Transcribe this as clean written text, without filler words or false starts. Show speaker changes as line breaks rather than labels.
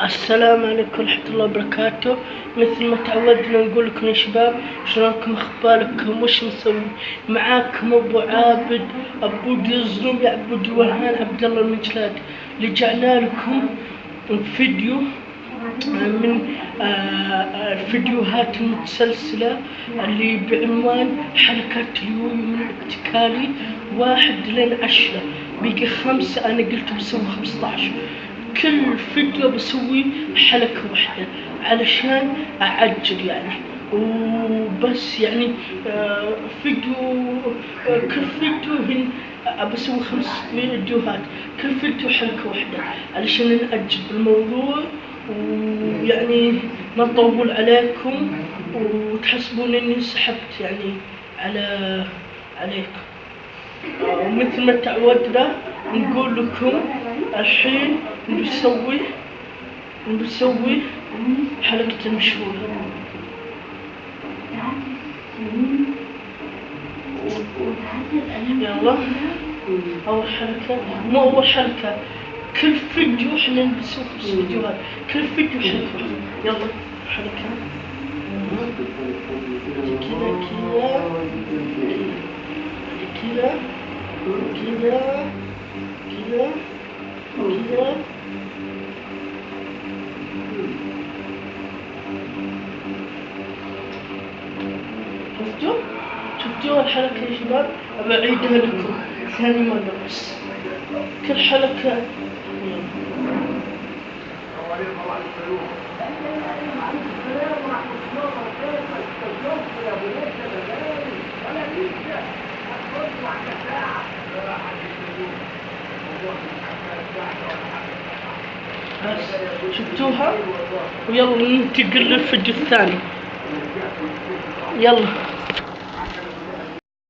السلام عليكم ورحمة الله وبركاته. مثل ما تعودنا نقول لكم يا شباب، شلونكم اخباركم وش مسوي؟ معاكم ابو عابد ابو دزنم يا ابو دوهان عبد الله المجلاد. رجعنا لكم فيديو من الفيديوهات المتسلسلة اللي بعنوان حركات اليويو من الابتكالي 1 لين 10. بقي 5، انا قلت بسوي 15. كل فيديو بسوي حلقة واحدة علشان أعجل يعني، وبس يعني كل فيديو بسوي 5 فيديوهات، كل فيديو حلقة واحدة علشان نأجل بالموضوع، ويعني ما نطول عليكم وتحسبون اني سحبت يعني عليكم. ومثل ما تعودنا نقول لكم الحين بنسوي حلقة المشهورة. يلا أول حلقة، مو أول حلقة، كل فيديو احنا بنسوي 5 فيديوهات، كل فيديو حلقة. يلا حلقة كذا شفتوا الحلقة يا شباب؟ أبعيدها لكم ثاني مرة بس. كل حلقة شفتوها؟ ويلا ننتقل للفيديو الثاني. يلا